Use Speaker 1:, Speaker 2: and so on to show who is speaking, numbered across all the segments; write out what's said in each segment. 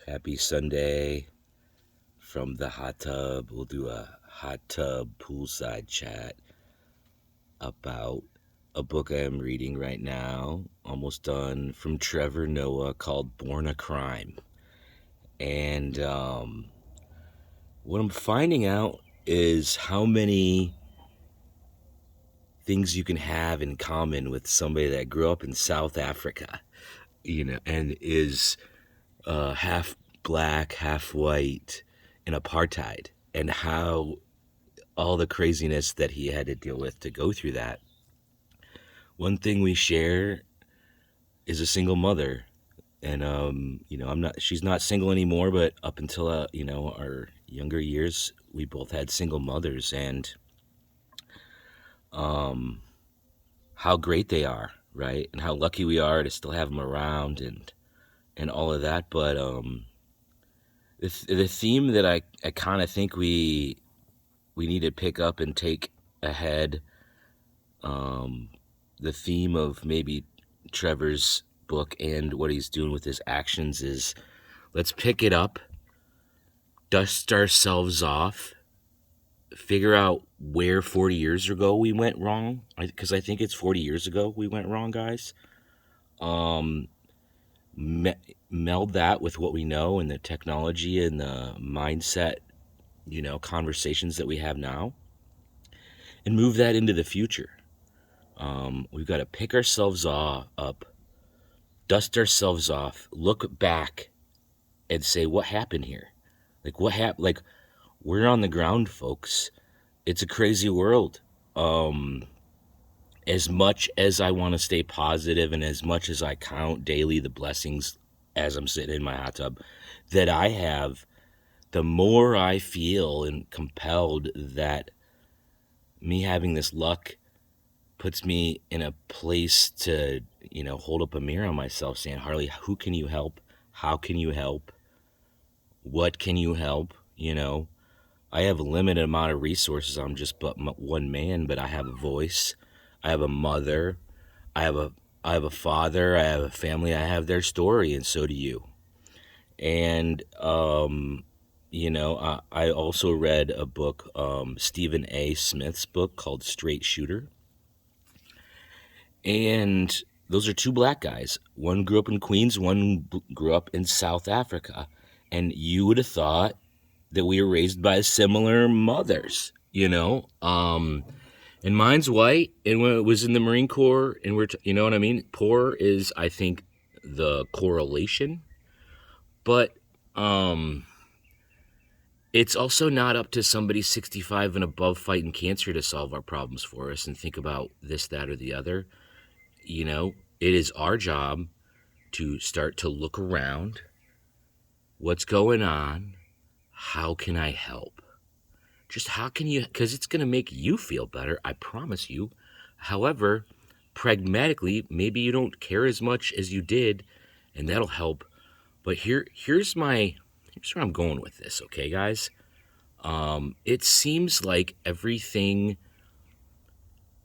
Speaker 1: Happy Sunday from the hot tub. We'll do a hot tub poolside chat about a book I am reading right now, almost done, from Trevor Noah, called Born a Crime. And what I'm finding out is how many things you can have in common with somebody that grew up in South Africa, and is half black, half white in apartheid, and how all the craziness that he had to deal with to go through that. One thing we share is a single mother. And she's not single anymore, but up until our younger years, we both had single mothers, and how great they are, right? And how lucky we are to still have them around, and all of that. But the theme that I kind of think we need to pick up and take ahead, the theme of maybe Trevor's book and what he's doing with his actions, is let's pick it up, dust ourselves off, figure out where 40 years ago we went wrong, because I think it's 40 years ago we went wrong, guys. Meld that with what we know and the technology and the mindset, conversations that we have now, and move that into the future. We've got to pick ourselves up, dust ourselves off, look back, and say, what happened here? Like, what happened? Like, we're on the ground, folks. It's a crazy world. As much as I want to stay positive, and as much as I count daily the blessings as I'm sitting in my hot tub that I have, the more I feel and compelled that me having this luck puts me in a place to, hold up a mirror on myself saying, Harlie, who can you help? How can you help? What can you help? I have a limited amount of resources. I'm just but one man, but I have a voice. I have a mother. I have a father. I have a family. I have their story, and so do you. And I also read a book, Stephen A. Smith's book called Straight Shooter. And those are two black guys. One grew up in Queens, one grew up in South Africa. And you would have thought that we were raised by similar mothers, and mine's white, and when it was in the Marine Corps, and you know what I mean? Poor is, I think, the correlation. But it's also not up to somebody 65 and above fighting cancer to solve our problems for us and think about this, that, or the other. It is our job to start to look around. What's going on? How can I help? Just how can you, because it's going to make you feel better, I promise you. However, pragmatically, maybe you don't care as much as you did, and that'll help. But here's where I'm going with this, okay, guys? It seems like everything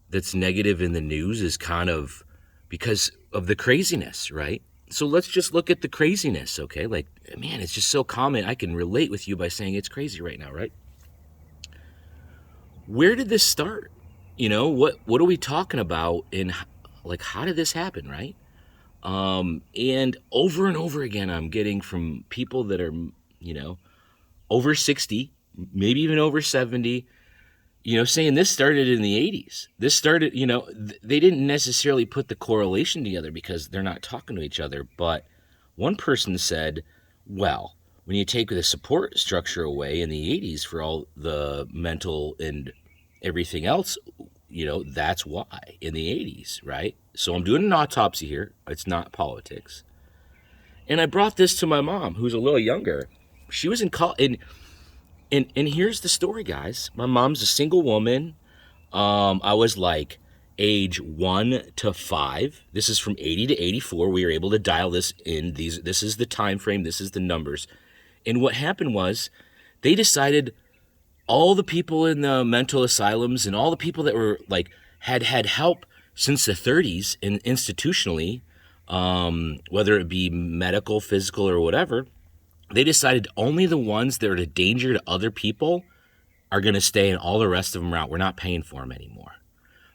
Speaker 1: that's negative in the news is kind of because of the craziness, right? So let's just look at the craziness, okay? Like, man, it's just so common. I can relate with you by saying it's crazy right now, right? Where did this start? What are we talking about? And like, how did this happen, right? And over again, I'm getting from people that are, over 60, maybe even over 70, saying this started in the 80s. This started, they didn't necessarily put the correlation together because they're not talking to each other. But one person said, well, when you take the support structure away in the 80s for all the mental and everything else, that's why in the 80s, right? So I'm doing an autopsy here. It's not politics. And I brought this to my mom, who's a little younger. She was in college. And here's the story, guys. My mom's a single woman. I was like age 1 to 5. This is from 80 to 84. We were able to dial this in. This is the time frame. This is the numbers. And what happened was they decided all the people in the mental asylums and all the people that were like had help since the 30s and institutionally, whether it be medical, physical, or whatever, They decided only the ones that are a danger to other people are going to stay, and all the rest of them are out. We're not paying for them anymore.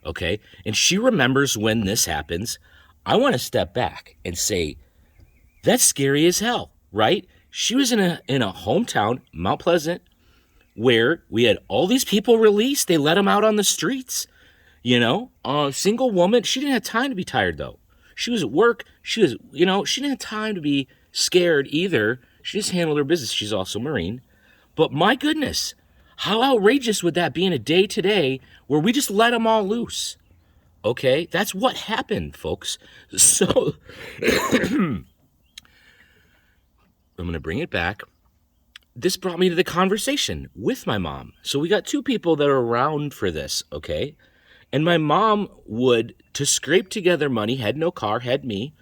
Speaker 1: Okay? And she remembers when this happens. I want to step back and say, that's scary as hell, right? She was in a hometown, Mount Pleasant, where we had all these people released. They let them out on the streets. A single woman. She didn't have time to be tired, though. She was at work. She didn't have time to be scared either. She just handled her business. She's also Marine. But my goodness, how outrageous would that be in a day today where we just let them all loose? Okay, that's what happened, folks. So I'm going to bring it back. This brought me to the conversation with my mom. So we got two people that are around for this, okay? And my mom would, to scrape together money, had no car, had me,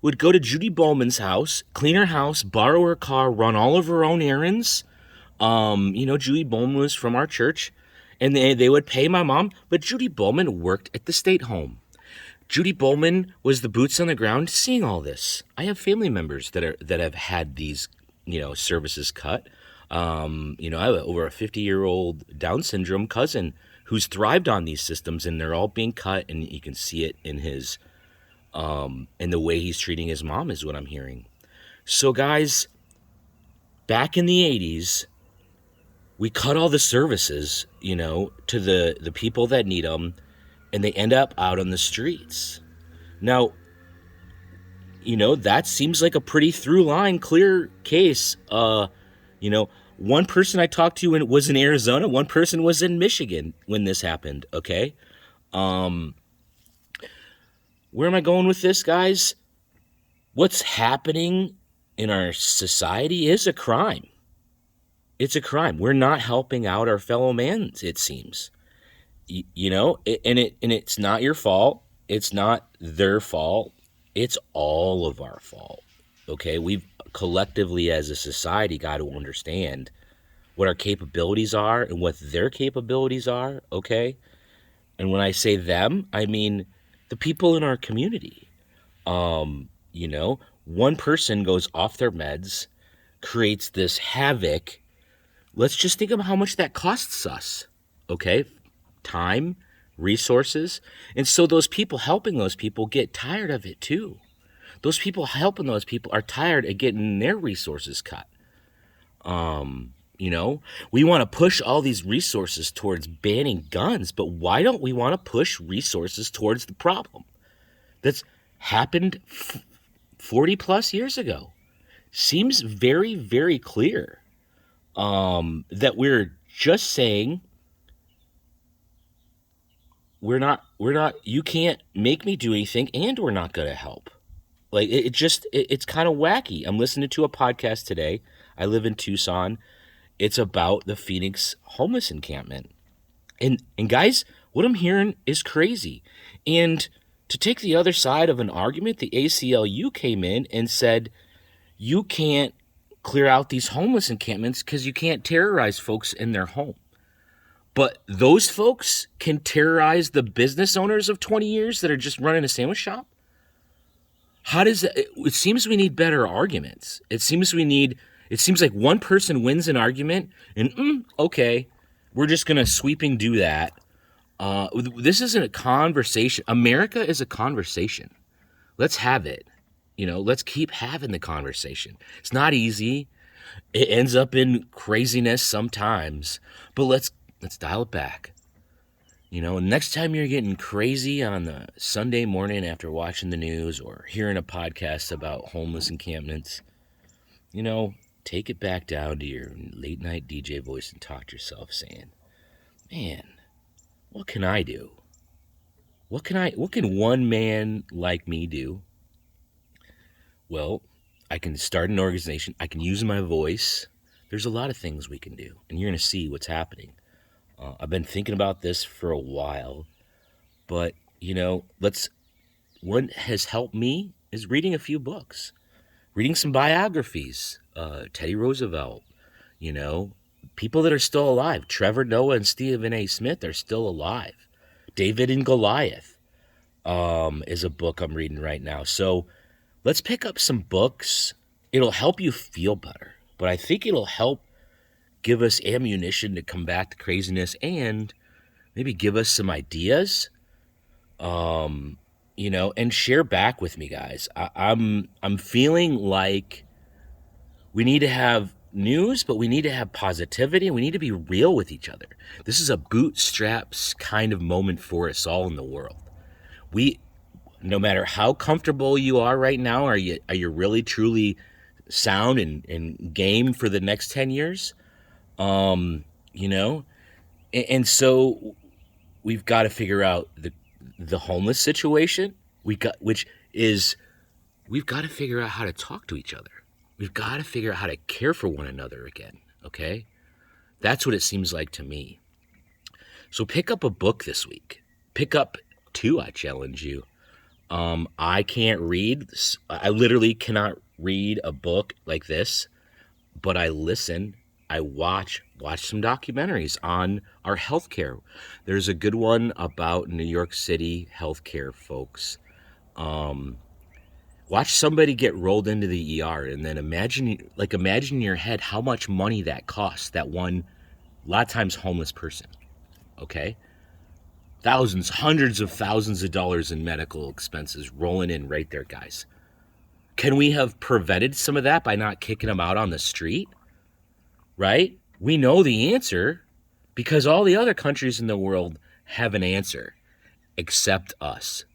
Speaker 1: would go to Judy Bowman's house, clean her house, borrow her car, run all of her own errands. Judy Bowman was from our church, and they would pay my mom, but Judy Bowman worked at the state home. Judy Bowman was the boots on the ground seeing all this. I have family members that have had these, services cut. I have over a 50-year-old Down syndrome cousin who's thrived on these systems, and they're all being cut, and you can see it in his, in the way he's treating his mom is what I'm hearing. So guys, back in the 80s, we cut all the services, to the people that need them, and they end up out on the streets. Now, that seems like a pretty through line, clear case. One person I talked to was in Arizona. One person was in Michigan when this happened, okay? Where am I going with this, guys? What's happening in our society is a crime. It's a crime. We're not helping out our fellow man, it seems. And it's not your fault. It's not their fault. It's all of our fault. Okay? We've collectively as a society got to understand what our capabilities are and what their capabilities are, okay? And when I say them, I mean the people in our community. One person goes off their meds, creates this havoc. Let's just think of how much that costs us, okay? Time, resources. And so those people helping those people get tired of it too. Those people helping those people are tired of getting their resources cut. We want to push all these resources towards banning guns, but why don't we want to push resources towards the problem that's happened 40 plus years ago? Seems very, very clear that we're just saying we're not, you can't make me do anything, and we're not going to help. Like, it's kind of wacky. I'm listening to a podcast today. I live in Tucson. It's about the Phoenix homeless encampment. And guys, what I'm hearing is crazy. And to take the other side of an argument, the ACLU came in and said, you can't clear out these homeless encampments because you can't terrorize folks in their home. But those folks can terrorize the business owners of 20 years that are just running a sandwich shop? How does that? It seems we need better arguments. It seems like one person wins an argument and, okay, we're just going to sweeping do that. This isn't a conversation. America is a conversation. Let's have it. Let's keep having the conversation. It's not easy. It ends up in craziness sometimes, but let's dial it back. Next time you're getting crazy on the Sunday morning after watching the news or hearing a podcast about homeless encampments, take it back down to your late night DJ voice and talk to yourself saying, man, what can I do? What can one man like me do? Well, I can start an organization. I can use my voice. There's a lot of things we can do, and you're going to see what's happening. I've been thinking about this for a while, but, what has helped me is reading a few books, reading some biographies, Teddy Roosevelt, people that are still alive. Trevor Noah and Stephen A. Smith are still alive. David and Goliath is a book I'm reading right now. So let's pick up some books. It'll help you feel better. but I think it'll help give us ammunition to combat the craziness and maybe give us some ideas, and share back with me, guys. I'm feeling like we need to have news, but we need to have positivity and we need to be real with each other. This is a bootstraps kind of moment for us all in the world. We, no matter how comfortable you are right now, are you really truly sound and game for the next 10 years? You know, and so we've got to figure out the homeless situation. We've got to figure out how to talk to each other. We've got to figure out how to care for one another again. Okay, that's what it seems like to me. So pick up a book this week. Pick up two. I challenge you. I can't read. I literally cannot read a book like this, but I listen. I watch some documentaries on our healthcare. There's a good one about New York City healthcare folks. Watch somebody get rolled into the ER, and then imagine in your head how much money that costs. That one, a lot of times homeless person. Okay, thousands, hundreds of thousands of dollars in medical expenses rolling in right there, guys. Can we have prevented some of that by not kicking them out on the street? Right? We know the answer because all the other countries in the world have an answer except us.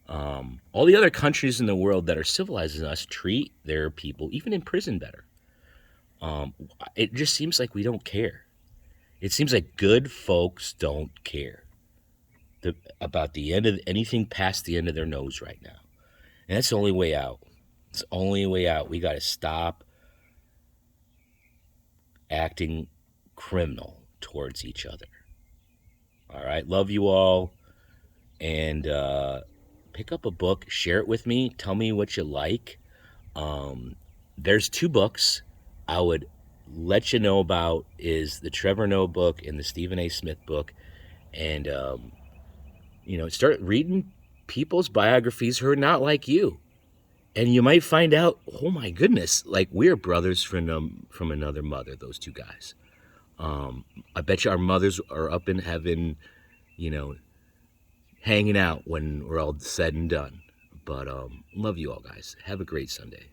Speaker 1: All the other countries in the world that are civilized as us treat their people, even in prison, better. It just seems like we don't care. It seems like good folks don't care about the end of anything past the end of their nose right now. And that's the only way out. It's the only way out. We got to stop acting criminal towards each other. All right. Love you all. And pick up a book, share it with me, tell me what you like. There's two books I would let you know about is the Trevor Noah book and the Stephen A. Smith book. And, start reading people's biographies who are not like you. And you might find out, oh my goodness, like we're brothers from another mother, those two guys. I bet you our mothers are up in heaven, hanging out when we're all said and done. But love you all, guys. Have a great Sunday.